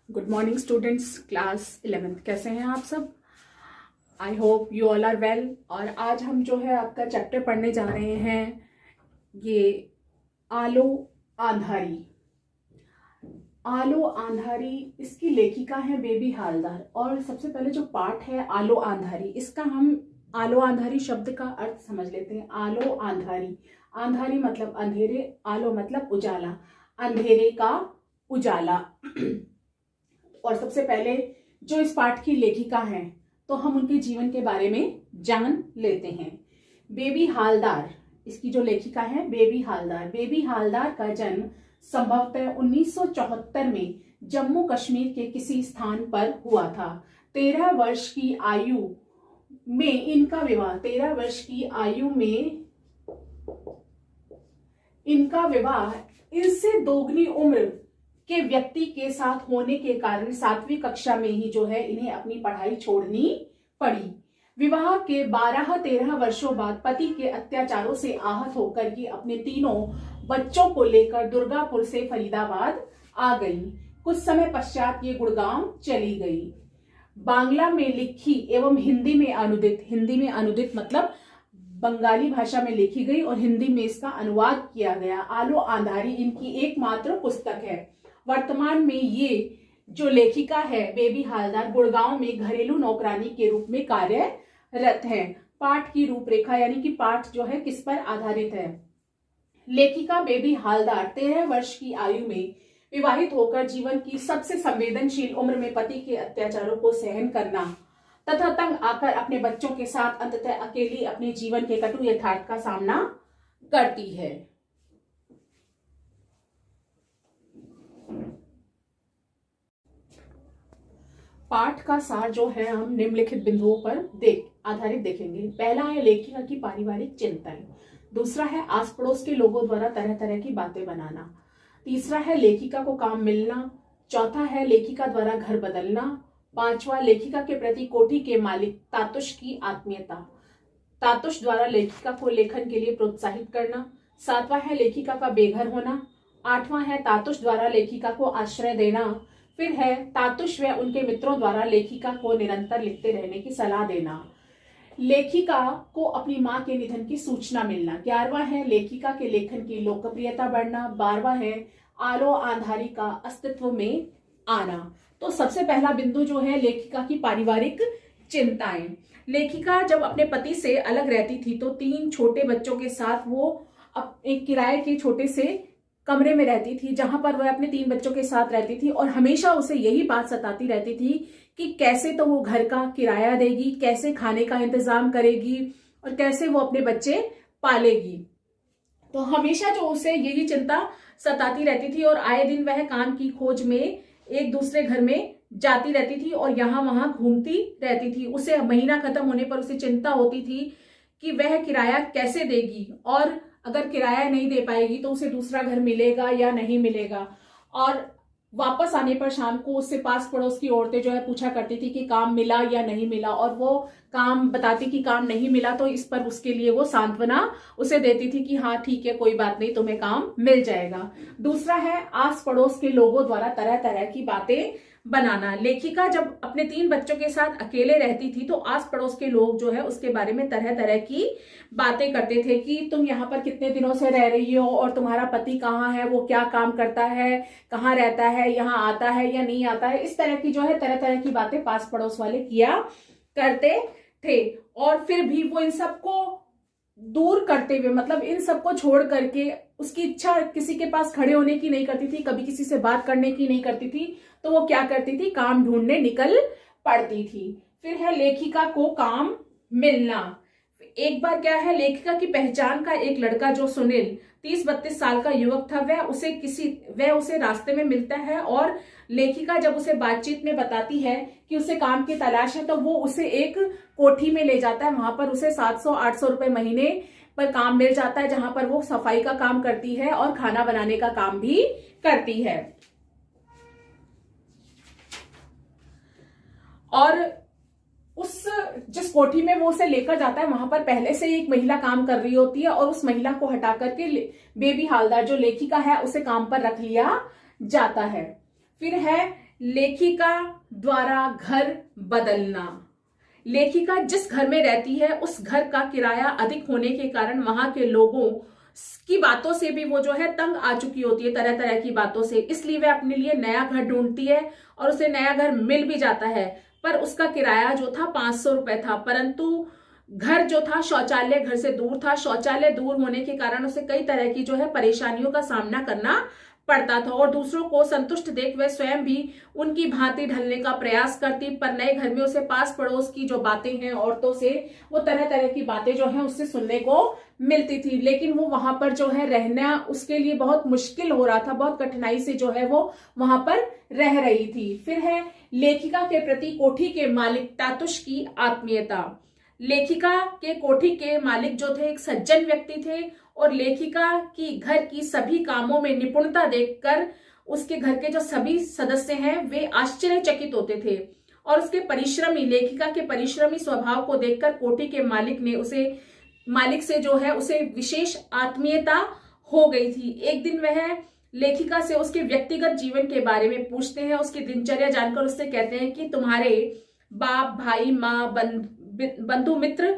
Good morning students, class 11th। कैसे हैं आप सब? I hope you all are well. और आज हम जो है आपका चैप्टर पढ़ने जा रहे हैं, ये आलो आंधारी। आलो आंधारी, इसकी लेखिका है बेबी हालदार। और सबसे पहले जो पाठ है आलो आंधारी, इसका हम आलो आंधारी शब्द का अर्थ समझ लेते हैं। आलो आंधारी, आंधारी मतलब अंधेरे, आलो मतलब उजाला, अंधेरे का उजाला। और सबसे पहले जो इस पाठ की लेखिका हैं, तो हम उनके जीवन के बारे में जान लेते हैं। बेबी हालदार, इसकी जो लेखिका है बेबी हालदार। बेबी हालदार का जन्म संभवतः 1974 में जम्मू कश्मीर के किसी स्थान पर हुआ था। 13 वर्ष की आयु में इनका विवाह, 13 वर्ष की आयु में इनका विवाह इससे दोगुनी उम्र के व्यक्ति के साथ होने के कारण 7वीं कक्षा में ही जो है इन्हें अपनी पढ़ाई छोड़नी पड़ी। विवाह के 12-13 वर्षों बाद पति के अत्याचारों से आहत होकर ये अपने तीनों बच्चों को लेकर दुर्गापुर से फरीदाबाद आ गई। कुछ समय पश्चात ये गुड़गांव चली गई। बांग्ला में लिखी एवं हिंदी में अनुदित मतलब बंगाली भाषा में लिखी गई और हिंदी में इसका अनुवाद किया गया। आलो आंधारी इनकी एकमात्र पुस्तक है। वर्तमान में ये जो लेखिका है बेबी हालदार गुड़गांव में घरेलू नौकरानी के रूप में कार्यरत है। पाठ की रूपरेखा यानी कि पाठ जो है किस पर आधारित है। लेखिका बेबी हालदार 13 वर्ष की आयु में विवाहित होकर जीवन की सबसे संवेदनशील उम्र में पति के अत्याचारों को सहन करना तथा तंग आकर अपने बच्चों के साथ अंततः अकेली अपने जीवन के कटु यथार्थ का सामना करती है। पाठ का सार जो है हम निम्नलिखित बिंदुओं पर आधारित देखेंगे। पहला है लेखिका की पारिवारिक चिंताएं। दूसरा है आस पड़ोस के लोगों द्वारा तरह तरह की बातें बनाना। तीसरा है लेखिका को काम मिलना। चौथा है लेखिका द्वारा घर बदलना। पांचवा, लेखिका के प्रति कोठी के मालिक तातुश की आत्मीयता। तातुश द्वारा लेखिका को लेखन के लिए प्रोत्साहित करना। सातवां है लेखिका का बेघर होना। आठवां है तातुश द्वारा लेखिका को आश्रय देना। फिर है तातुश व उनके मित्रों द्वारा लेखिका को निरंतर लिखते रहने की सलाह देना। लेखिका को अपनी मां के निधन की सूचना मिलना। 11वां है लेखिका के लेखन की लोकप्रियता बढ़ना। 12वां है आलो आंधारी का अस्तित्व में आना। तो सबसे पहला बिंदु जो है लेखिका की पारिवारिक चिंताएं। लेखिका जब अपने पति से अलग रहती थी तो 3 छोटे बच्चों के साथ वो एक किराए के छोटे से कमरे में रहती थी, जहां पर वह अपने 3 बच्चों के साथ रहती थी। और हमेशा उसे यही बात सताती रहती थी कि कैसे तो वो घर का किराया देगी, कैसे खाने का इंतजाम करेगी और कैसे वो अपने बच्चे पालेगी। तो हमेशा जो उसे यही चिंता सताती रहती थी और आए दिन वह काम की खोज में एक दूसरे घर में जाती रहती थी और यहाँ वहां घूमती रहती थी। उसे महीना खत्म होने पर उसे चिंता होती थी कि वह किराया कैसे देगी और अगर किराया नहीं दे पाएगी तो उसे दूसरा घर मिलेगा या नहीं मिलेगा। और वापस आने पर शाम को उससे पास पड़ोस की औरतें जो है पूछा करती थी कि काम मिला या नहीं मिला, और वो काम बताती कि काम नहीं मिला, तो इस पर उसके लिए वो सांत्वना उसे देती थी कि हाँ ठीक है, कोई बात नहीं, तुम्हें काम मिल जाएगा। दूसरा है आस पड़ोस के लोगों द्वारा तरह तरह की बातें बनाना। लेखिका जब अपने 3 बच्चों के साथ अकेले रहती थी तो आस पड़ोस के लोग जो है उसके बारे में तरह तरह की बातें करते थे कि तुम यहाँ पर कितने दिनों से रह रही हो और तुम्हारा पति कहाँ है, वो क्या काम करता है, कहाँ रहता है, यहाँ आता है या नहीं आता है। इस तरह की जो है तरह तरह की बातें पास पड़ोस वाले किया करते थे। और फिर भी वो इन सबको दूर करते हुए, मतलब इन सबको छोड़ करके उसकी इच्छा किसी के पास खड़े होने की नहीं करती थी, कभी किसी से बात करने की नहीं करती थी। तो वो क्या करती थी, काम ढूंढने निकल पड़ती थी। फिर है लेखिका को काम मिलना। एक बार क्या है, लेखिका की पहचान का एक लड़का जो सुनील 30-32 साल का युवक था, वह उसे रास्ते में मिलता है और लेखिका जब उसे बातचीत में बताती है कि उसे काम की तलाश है तो वो उसे एक कोठी में ले जाता है। वहां पर उसे 700-800 रुपए महीने पर काम मिल जाता है, जहां पर वो सफाई का काम करती है और खाना बनाने का काम भी करती है। और जिस कोठी में वो उसे लेकर जाता है वहां पर पहले से ही एक महिला काम कर रही होती है और उस महिला को हटा करके बेबी हालदार जो लेखिका है उसे काम पर रख लिया जाता है। फिर है लेखिका द्वारा घर बदलना। लेखिका जिस घर में रहती है उस घर का किराया अधिक होने के कारण वहां के लोगों की बातों से भी वो जो है तंग आ चुकी होती है, तरह तरह की बातों से। इसलिए वह अपने लिए नया घर ढूंढती है और उसे नया घर मिल भी जाता है, पर उसका किराया जो था 500 रुपए था। परंतु घर जो था शौचालय घर से दूर था। शौचालय दूर होने के कारण उसे कई तरह की जो है परेशानियों का सामना करना पड़ता था और दूसरों को संतुष्ट देख वह स्वयं भी उनकी भांति ढलने का प्रयास करती। पर नए घर में उसे पास पड़ोस की जो बातें हैं औरतों से, वो तरह तरह की बातें जो हैं उससे सुनने को मिलती थी, लेकिन वो वहां पर जो है रहना उसके लिए बहुत मुश्किल हो रहा था। बहुत कठिनाई से जो है वो वहां पर रह रही थी। फिर है लेखिका के प्रति कोठी के मालिक तातुश की आत्मीयता। लेखिका के कोठी के मालिक जो थे एक सज्जन व्यक्ति थे और लेखिका की घर की सभी कामों में निपुणता देखकर उसके घर के जो सभी सदस्य हैं वे आश्चर्यचकित होते थे। और उसके परिश्रमी लेखिका के परिश्रमी स्वभाव को देखकर कोठी के मालिक से जो है उसे विशेष आत्मीयता हो गई थी। एक दिन वह लेखिका से उसके व्यक्तिगत जीवन के बारे में पूछते हैं। उसकी दिनचर्या जानकर उससे कहते हैं कि तुम्हारे बाप, भाई, माँ, बंधु मित्र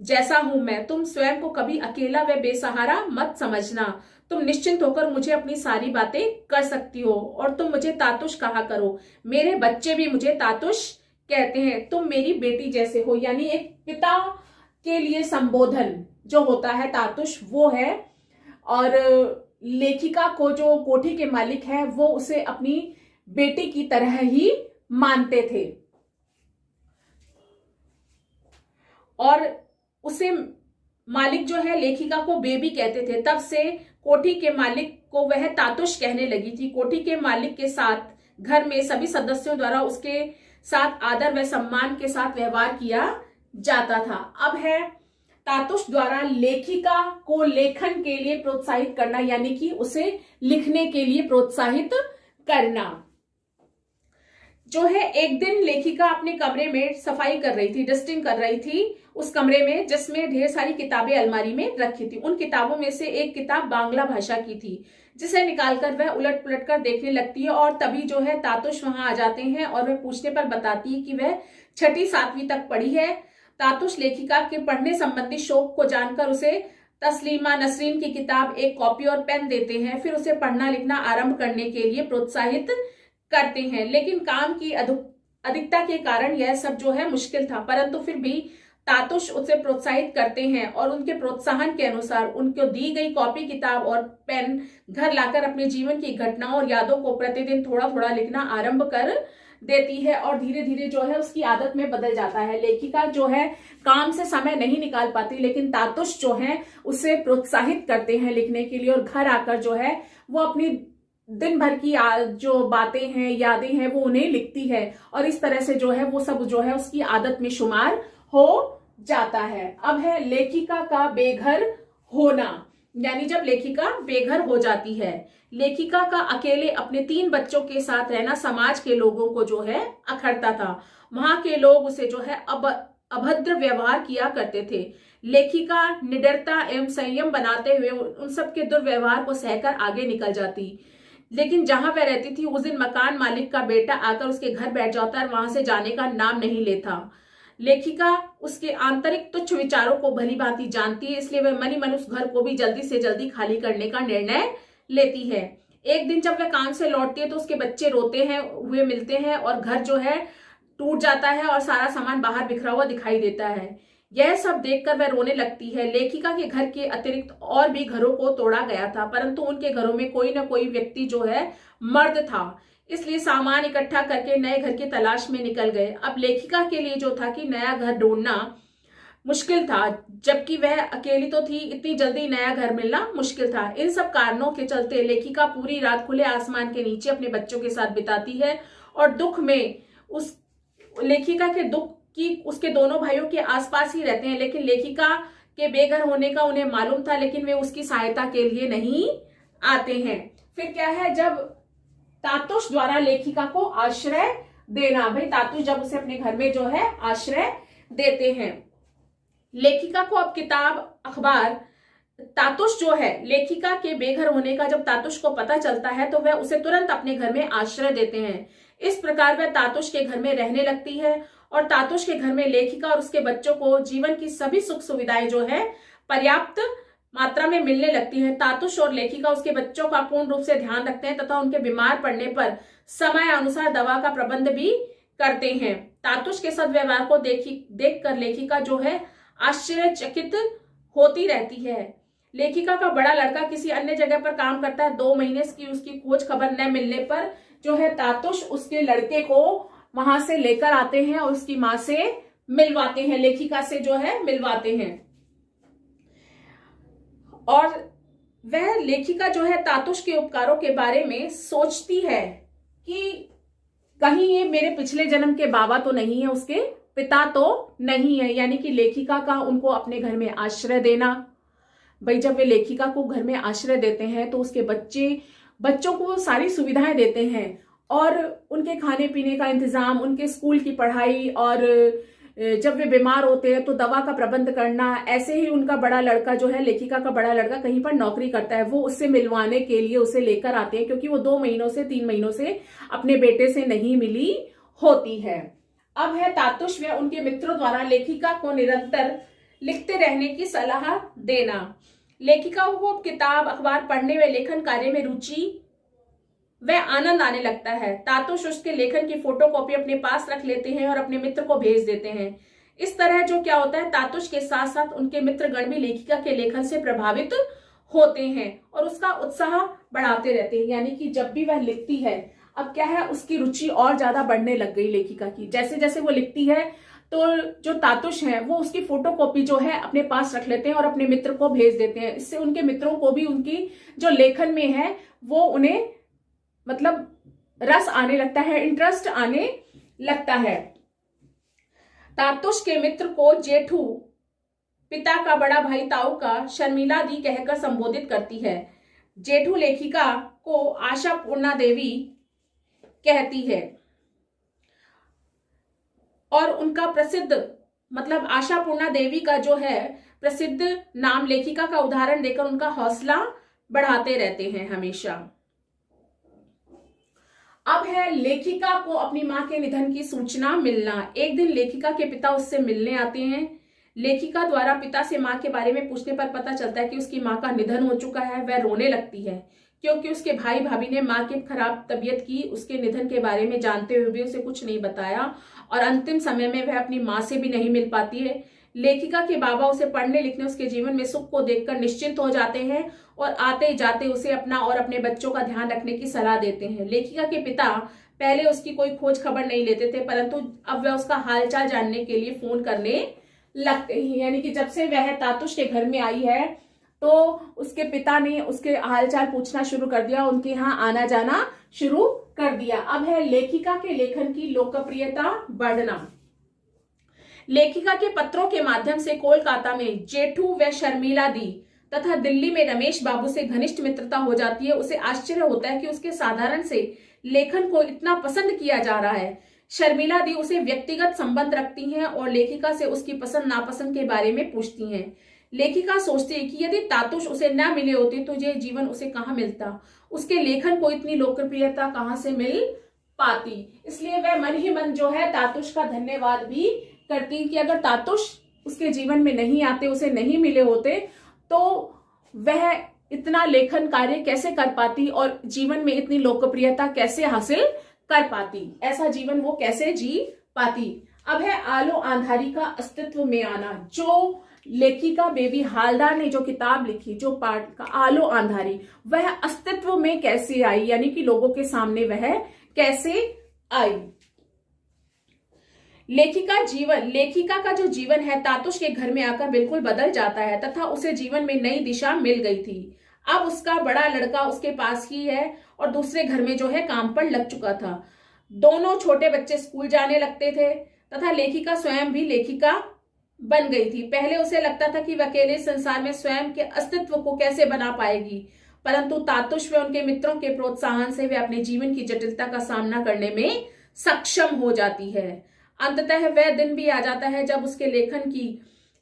जैसा हूं मैं। तुम स्वयं को कभी अकेला व बेसहारा मत समझना। तुम निश्चिंत होकर मुझे अपनी सारी बातें कर सकती हो और तुम मुझे तातुश कहा करो। मेरे बच्चे भी मुझे तातुश कहते हैं। तुम मेरी बेटी जैसे हो। यानी एक पिता के लिए संबोधन जो होता है तातुश वो है। और लेखिका को जो कोठी के मालिक है वो उसे अपनी बेटी की तरह ही मानते थे और उसे मालिक जो है लेखिका को बेबी कहते थे। तब से कोठी के मालिक को वह तातुश कहने लगी थी। कोठी के मालिक के साथ घर में सभी सदस्यों द्वारा उसके साथ आदर व सम्मान के साथ व्यवहार किया जाता था। अब है तातुश द्वारा लेखिका को लेखन के लिए प्रोत्साहित करना, यानी कि उसे लिखने के लिए प्रोत्साहित करना। जो है एक दिन लेखिका अपने कमरे में सफाई कर रही थी, डस्टिंग कर रही थी उस कमरे में जिसमें ढेर सारी किताबें अलमारी में रखी थी। उन किताबों में से एक किताब बांग्ला भाषा की थी जिसे निकालकर वह उलट पुलट कर देखने लगती है और तभी जो है तातुश वहां आ जाते हैं और वह पूछने पर बताती है कि वह 6ठी 7वीं तक पढ़ी है। तातुश लेखिका के पढ़ने संबंधी शौक को जानकर उसे तस्लीमा नसरीन की किताब, एक कॉपी और पेन देते हैं। फिर उसे पढ़ना लिखना आरंभ करने के लिए प्रोत्साहित करते हैं। लेकिन काम की अधिकता के कारण यह सब जो है मुश्किल था, परंतु फिर भी तातुश उसे प्रोत्साहित करते हैं और उनके प्रोत्साहन के अनुसार उनको दी गई कॉपी, किताब और पेन घर लाकर अपने जीवन की घटनाओं और यादों को प्रतिदिन थोड़ा थोड़ा लिखना आरंभ कर देती है और धीरे धीरे जो है उसकी आदत में बदल जाता है। लेखिका जो है काम से समय नहीं निकाल पाती, लेकिन तातुश जो है उसे प्रोत्साहित करते हैं लिखने के लिए और घर आकर जो है वो अपनी दिन भर की जो बातें हैं, यादें हैं, वो उन्हें लिखती है और इस तरह से जो है वो सब जो है उसकी आदत में शुमार हो जाता है। अब है लेखिका का बेघर होना, यानी जब लेखिका बेघर हो जाती है। लेखिका का अकेले अपने 3 बच्चों के साथ रहना समाज के लोगों को जो है अखरता था। वहां के लोग उसे जो है अभद्र व्यवहार किया करते थे। लेखिका निडरता एवं संयम बनाते हुए उन सबके दुर्व्यवहार को सहकर आगे निकल जाती। लेकिन जहां वह रहती थी उस दिन मकान मालिक का बेटा आकर उसके घर बैठ जाता और वहां से जाने का नाम नहीं लेता। लेखिका उसके आंतरिक तुच्छ विचारों को भली भांति जानती है, इसलिए वह मनी मन उस घर को भी जल्दी से जल्दी खाली करने का निर्णय लेती है। एक दिन जब वह काम से लौटती है तो उसके बच्चे रोते हैं हुए मिलते हैं और घर जो है टूट जाता है और सारा सामान बाहर बिखरा हुआ दिखाई देता है। यह सब देखकर वह रोने लगती है। लेखिका के घर के अतिरिक्त और भी घरों को तोड़ा गया था, परंतु उनके घरों में कोई ना कोई व्यक्ति जो है मर्द था, इसलिए सामान इकट्ठा करके नए घर की तलाश में निकल गए। अब लेखिका के लिए जो था कि नया घर ढूंढना मुश्किल था, जबकि वह अकेली तो थी, इतनी जल्दी नया घर मिलना मुश्किल था। इन सब कारणों के चलते लेखिका पूरी रात खुले आसमान के नीचे अपने बच्चों के साथ बिताती है और दुख में उस लेखिका के दुख की उसके दोनों भाइयों के आसपास ही रहते हैं, लेकिन लेखिका के बेघर होने का उन्हें मालूम था, लेकिन वे उसकी सहायता के लिए नहीं आते हैं। फिर क्या है, जब तातुश द्वारा लेखिका को आश्रय देना, भाई तातुश जब उसे अपने घर में जो है आश्रय देते हैं। लेखिका को अब किताब, अखबार, तातुश जो है लेखिका के बेघर होने का जब तातुश को पता चलता है तो वह उसे तुरंत अपने घर में आश्रय देते हैं। इस प्रकार वह तातुश के घर में रहने लगती है और तातुश के घर में लेखिका और उसके बच्चों को जीवन की सभी सुख सुविधाएं जो है पर्याप्त मात्रा में मिलने लगती है। तातुश और लेखिका उसके बच्चों का पूर्ण रूप से ध्यान रखते हैं तथा उनके बीमार पड़ने पर समय अनुसार दवा का प्रबंध भी करते हैं। तातुश के सद्व्यवहार को देख कर लेखिका जो है आश्चर्यचकित होती रहती है। लेखिका का बड़ा लड़का किसी अन्य जगह पर काम करता है। 2 महीने की उसकी खोज खबर न मिलने पर जो है तातुश उसके लड़के को वहां से लेकर आते हैं और उसकी मां से मिलवाते हैं, लेखिका से जो है मिलवाते हैं। और वह लेखिका जो है तातुश के उपकारों के बारे में सोचती है कि कहीं ये मेरे पिछले जन्म के बाबा तो नहीं है, उसके पिता तो नहीं है। यानी कि लेखिका का उनको अपने घर में आश्रय देना। भाई जब वे लेखिका को घर में आश्रय देते हैं तो उसके बच्चों को सारी सुविधाएं देते हैं और उनके खाने पीने का इंतजाम, उनके स्कूल की पढ़ाई और जब वे बीमार होते हैं तो दवा का प्रबंध करना। ऐसे ही उनका बड़ा लड़का जो है, लेखिका का बड़ा लड़का कहीं पर नौकरी करता है, वो उससे मिलवाने के लिए उसे लेकर आते हैं क्योंकि वो 2 महीनों से 3 महीनों से अपने बेटे से नहीं मिली होती है। अब है तातुश व उनके मित्रों द्वारा लेखिका को निरंतर लिखते रहने की सलाह देना। लेखिका को किताब अखबार पढ़ने व लेखन कार्य में रुचि वह आनंद आने लगता है। तातुश उसके लेखन की फोटोकॉपी अपने पास रख लेते हैं और अपने मित्र को भेज देते हैं। इस तरह जो क्या होता है, तातुश के साथ साथ उनके मित्रगण भी लेखिका के लेखन से प्रभावित होते हैं और उसका उत्साह बढ़ाते रहते हैं। यानी कि जब भी वह लिखती है, अब क्या है, उसकी रुचि और ज्यादा बढ़ने लग गई लेखिका की। जैसे जैसे वो लिखती है तो जो तातुश है वो उसकी फोटोकॉपी जो है अपने पास रख लेते हैं और अपने मित्र को भेज देते हैं। इससे उनके मित्रों को भी उनकी जो लेखन में है वो उन्हें मतलब रस आने लगता है, इंटरेस्ट आने लगता है। तातुश के मित्र को जेठू, पिता का बड़ा भाई ताऊ का शर्मिला दी कहकर संबोधित करती है। जेठू लेखिका को आशा पूर्णा देवी कहती है और उनका प्रसिद्ध मतलब आशा पूर्णा देवी का जो है प्रसिद्ध नाम लेखिका का उदाहरण देकर उनका हौसला बढ़ाते रहते हैं हमेशा। अब है लेखिका को अपनी मां के निधन की सूचना मिलना। एक दिन लेखिका के पिता उससे मिलने आते हैं। लेखिका द्वारा पिता से मां के बारे में पूछने पर पता चलता है कि उसकी मां का निधन हो चुका है। वह रोने लगती है क्योंकि उसके भाई भाभी ने मां की खराब तबीयत की उसके निधन के बारे में जानते हुए भी उसे कुछ नहीं बताया और अंतिम समय में वह अपनी मां से भी नहीं मिल पाती है। लेखिका के बाबा उसे पढ़ने लिखने, उसके जीवन में सुख को देखकर निश्चिंत हो जाते हैं और आते जाते उसे अपना और अपने बच्चों का ध्यान रखने की सलाह देते हैं। लेखिका के पिता पहले उसकी कोई खोज खबर नहीं लेते थे, परंतु अब वह उसका हालचाल जानने के लिए फोन करने लगते हैं। यानी कि जब से वह तातुश के घर में आई है तो उसके पिता ने उसके हालचाल पूछना शुरू कर दिया, उनके यहाँ आना जाना शुरू कर दिया। अब है लेखिका के लेखन की लोकप्रियता बढ़ना। लेखिका के पत्रों के माध्यम से कोलकाता में जेठू व शर्मिला दी तथा दिल्ली में रमेश बाबू से घनिष्ठ मित्रता हो जाती है। उसे आश्चर्य होता है कि उसके साधारण से लेखन को इतना पसंद किया जा रहा है। शर्मिला दी उसे व्यक्तिगत संबंध रखती हैं और लेखिका से उसकी पसंद नापसंद के बारे में पूछती हैं। लेखिका सोचती है कि यदि तातुश उसे न मिले होते तो ये जीवन उसे कहाँ मिलता, उसके लेखन को इतनी लोकप्रियता कहाँ से मिल पाती। इसलिए वह मन ही मन जो है तातुश का धन्यवाद भी करती कि अगर तातुश उसके जीवन में नहीं आते, उसे नहीं मिले होते तो वह इतना लेखन कार्य कैसे कर पाती और जीवन में इतनी लोकप्रियता कैसे हासिल कर पाती, ऐसा जीवन वो कैसे जी पाती। अब है आलो आंधारी का अस्तित्व में आना। जो लेखिका बेबी हालदार ने जो किताब लिखी, जो पाठ का आलो आंधारी, वह अस्तित्व में कैसे आई, यानी कि लोगों के सामने वह कैसे आई। लेखिका का जो जीवन है तातुश के घर में आकर बिल्कुल बदल जाता है तथा उसे जीवन में नई दिशा मिल गई थी। अब उसका बड़ा लड़का उसके पास ही है और दूसरे घर में जो है काम पर लग चुका था। दोनों छोटे बच्चे स्कूल जाने लगते थे तथा लेखिका स्वयं भी लेखिका बन गई थी। पहले उसे लगता था कि वह अकेले संसार में स्वयं के अस्तित्व को कैसे बना पाएगी, परंतु तातुश व उनके मित्रों के प्रोत्साहन से वह अपने जीवन की जटिलता का सामना करने में सक्षम हो जाती है। अंततः वह दिन भी आ जाता है जब उसके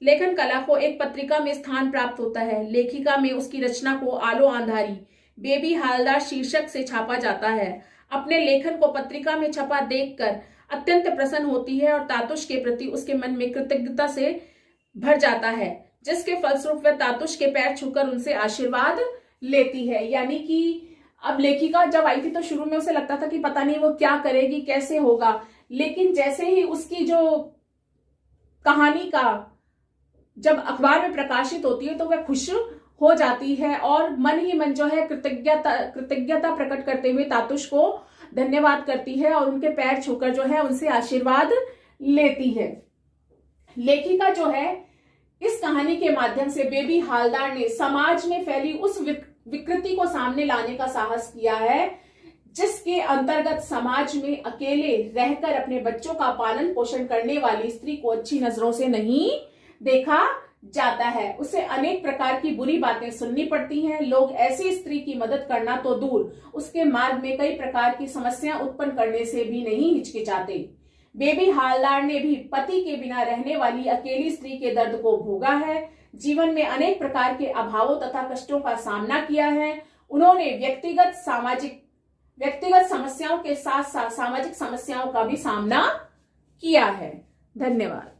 लेखन कला को एक पत्रिका में स्थान प्राप्त होता है। लेखिका में उसकी रचना को आलो आंधारी बेबी हालदार शीर्षक से छापा जाता है। अपने लेखन को पत्रिका में छपा देखकर अत्यंत प्रसन्न होती है और तातुश के प्रति उसके मन में कृतज्ञता से भर जाता है, जिसके फलस्वरूप वह तातुश के पैर छूकर उनसे आशीर्वाद लेती है। यानी कि अब लेखिका जब आई थी तो शुरू में उसे लगता था कि पता नहीं वो क्या करेगी, कैसे होगा, लेकिन जैसे ही उसकी जो कहानी का जब अखबार में प्रकाशित होती है तो वह खुश हो जाती है और मन ही मन जो है कृतज्ञता प्रकट करते हुए तातुश को धन्यवाद करती है और उनके पैर छूकर जो है उनसे आशीर्वाद लेती है। लेखिका जो है इस कहानी के माध्यम से बेबी हालदार ने समाज में फैली उस विकृति को सामने लाने का साहस किया है जिसके अंतर्गत समाज में अकेले रहकर अपने बच्चों का पालन पोषण करने वाली स्त्री को अच्छी नजरों से नहीं देखा जाता है। उसे अनेक प्रकार की बुरी बातें सुननी पड़ती हैं। लोग ऐसी स्त्री की मदद करना तो दूर, उसके मार्ग में कई प्रकार की समस्याएं उत्पन्न करने से भी नहीं हिचकिचाते। बेबी हालदार ने भी पति के बिना रहने वाली अकेली स्त्री के दर्द को भोगा है, जीवन में अनेक प्रकार के अभावों तथा कष्टों का सामना किया है। उन्होंने व्यक्तिगत समस्याओं के साथ साथ सामाजिक समस्याओं का भी सामना किया है। धन्यवाद।